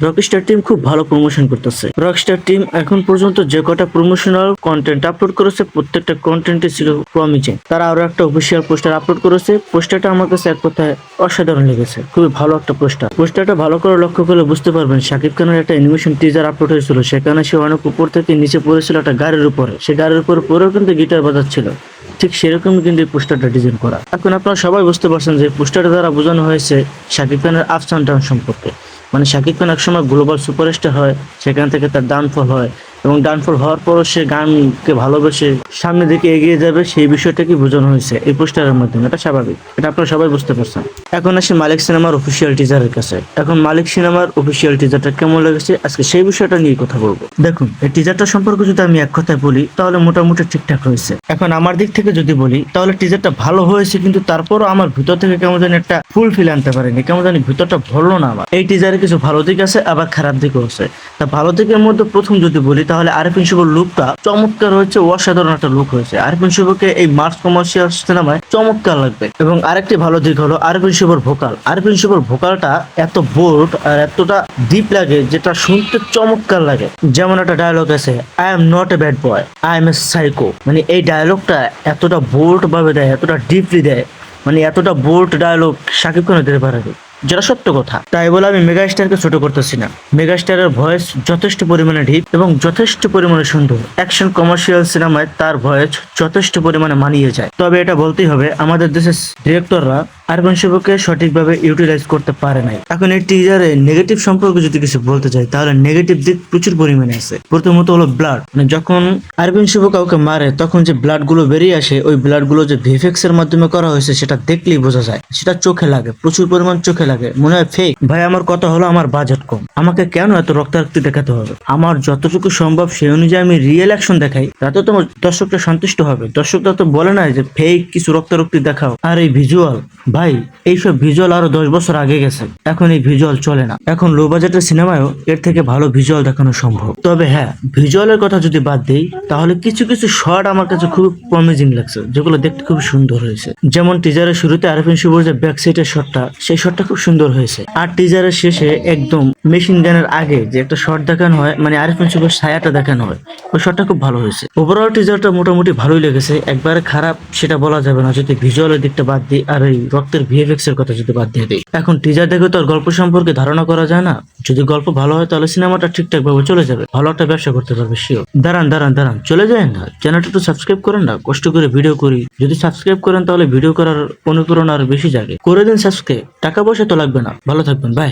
Rockstar team খুব ভালো promotion করতেছে। রকস্টার টিম এখন পর্যন্ত যে কটা প্রমোশনাল কন্টেন্ট আপলোড করেছে প্রত্যেকটা কন্টেন্টে ছিল প্রমিজিং। তারা আরো একটা অফিসিয়াল পোস্টার আপলোড করেছে। পোস্টারটা আমার কাছে এক কথায় অসাধারণ লেগেছে, খুবই ভালো একটা পোস্টার। পোস্টারটা ভালো করে লক্ষ্য করলে বুঝতে পারবেন শাকিব খানের একটা অ্যানিমেশন টিজার আপলোড হয়েছিল, সেখানে সে অনেক উপর থেকে নিচে পড়েছিল একটা গাড়ির উপরে, সে গাড়ির উপরে পরেও কিন্তু গিটার বাজাচ্ছিল। ঠিক সেরকমই কিন্তু এই পোস্টারটা ডিজাইন করা। এখন আপনারা সবাই বুঝতে পারছেন যে পোস্টারের দ্বারা বোঝানো হয়েছে শাকিব খানের আপস অ্যান্ড ডাউন সম্পর্কে। মানে শাকিব খান একসময় গ্লোবাল সুপারস্টার হয়, সেখান থেকে তার ডাউনফল হয়, এবং ডাউনফল হওয়ার পরও সে গানকে ভালোবেসে সামনের দিকে এগিয়ে যাবে, সেই বিষয়টাকে বোঝানো হয়েছে এই পোস্টারের মাধ্যমে। এটা স্বাভাবিক, এটা আপনারা সবাই বুঝতে পারছেন। এখন আসি মালিক সিনেমার অফিসিয়াল টিজারের কাছে। এখন মালিক সিনেমার অফিসিয়াল টিজারটা কেমন লেগেছে আজকে সেই বিষয়টা নিয়ে কথা বলবো। দেখুন, এই টিজারটা সম্পর্কে যদি আমি এক কথায় বলি তাহলে মোটামুটি ঠিকঠাক হয়েছে। এখন আমার দিক থেকে যদি বলি তাহলে টিজারটা ভালো হয়েছে, কিন্তু তারপরও আমার ভিতর থেকে কেমন জানি একটা ফুল ফিল আনতে পারেনি, কেমন জানি ভিতরটা ভরলো না আমার। এই টিজারে কিছু ভালো দিক আছে আবার খারাপ দিকও আছে। তা ভালো দিকের মধ্যে প্রথম যদি বলি তাহলে আরিফিন শুভর লুকটা চমৎকার হয়েছে, অসাধারণ একটা লুক হয়েছে। আরিফিন শুভকে এই মার্চ কমার্শিয়াল সিনেমায় চমৎকার লাগবে। এবং আরেকটি ভালো দিক হলো আরিফিন শুভর ভোকাল। আরিফিন শুভর ভোকালটা এত বোল্ড আর এতটা ডিপ লাগে যেটা শুনতে চমৎকার লাগে। যেমন একটা ডায়লগ আছে, I am not a bad boy, I M A psycho. মানে এই ডায়লগটা এতটা বোল্ড ভাবে দেয়, এতটা ডিপলি দেয়, মানে এতটা বোল্ড ডায়লগ শাকিব খান দিতে পারে, যেটা সত্য কথা। তাই বলে আমি মেগাস্টারকে ছোট করতেছি না। মেগাস্টারের ভয়েস যথেষ্ট পরিমাণে ডিপ এবং যথেষ্ট পরিমাণে সুন্দর। অ্যাকশন কমার্শিয়াল সিনেমায় তার ভয়েস যথেষ্ট পরিমাণে মানিয়ে যায়। তবে এটা বলতেই হবে আমাদের দেশের ডিরেক্টররা আরিফিন শুভকে সঠিকভাবে ইউটিলাইজ করতে পারে নাই। এখন এই টিজারে নেগেটিভ সম্পর্কে যদি কিছু বলতে চাই তাহলে নেগেটিভ দিক প্রচুর পরিমাণে আছে। প্রথমত হলো ব্লাড। মানে যখন আরিফিন শুভ কাউকে মারে তখন যে ব্লাড গুলো বেরিয়ে আসে, ওই ব্লাড গুলো যে ভিএফএক্স এর মাধ্যমে করা হয়েছে সেটা দেখলেই বোঝা যায়, সেটা চোখে লাগে, প্রচুর পরিমাণ চোখে লাগে, মনে হয় ফেক। ভাই আমার কথা হলো আমার বাজেট কম, আমাকে কেন এত রক্তারক্তি দেখাতে হবে? আমার যতটুকু সম্ভব সেই অনুযায়ী আমি রিয়েল অ্যাকশন দেখাই, তাতে তো দর্শকরা সন্তুষ্ট হবে। দর্শকরা তো বলে না যে ফেক কিছু রক্তারক্তি দেখাও। আর এই ভিজুয়াল, ভাই এইসব ভিজুয়াল আরো 10 বছর আগে গেছে, এখন এই ভিজুয়াল চলে না। এখন লো বাজেটের সিনেমায়ও এর থেকে ভালো ভিজুয়াল দেখানো সম্ভব। তবে হ্যাঁ, ভিজুয়ালের কথা যদি বাদ দেই তাহলে কিছু কিছু শট আমার কাছে খুব প্রমিজিং লাগছে, যেগুলো দেখতে খুব সুন্দর হয়েছে। যেমন টিজারের শুরুতে আরিফিন শুভর যে ব্যাক সাইডের শটটা, সেই শটটা খুব সুন্দর হয়েছে। আর টিজারের শেষে একদম মেশিন গানের আগে যে একটা শট দেখানো হয়, মানে আরিফিন শুভর ছায়াটা দেখানো হয়, ওই শটটা খুব ভালো হয়েছে। ওভারঅল টিজারটা মোটামুটি ভালোই লেগেছে, একবারে খারাপ সেটা বলা যাবে না যদি ভিজুয়ালের দিকটা বাদ দিই আর এই রক্তের ভিএফএক্স এর কথা যদি বাদ দিয়ে দিই। এখন টিজার দেখে তো আর গল্প সম্পর্কে ধারণা করা যায় না। যদি গল্প ভালো হয় তাহলে সিনেমাটা ঠিকঠাক ভাবে চলে যাবে, ভালো একটা ব্যবসা করতে পারবে শিওর। দাঁড়ান দাঁড়ান দাঁড়ান, চলে যায় না, চ্যানেলটা একটু সাবস্ক্রাইব করেন না, কষ্ট করে ভিডিও করি। যদি সাবস্ক্রাইব করেন তাহলে ভিডিও করার অনুপ্রেরণা আরো বেশি জাগে। করে দিন সাবস্ক্রাইব, টাকা পয়সা তো লাগবে না। ভালো থাকবেন, বাই।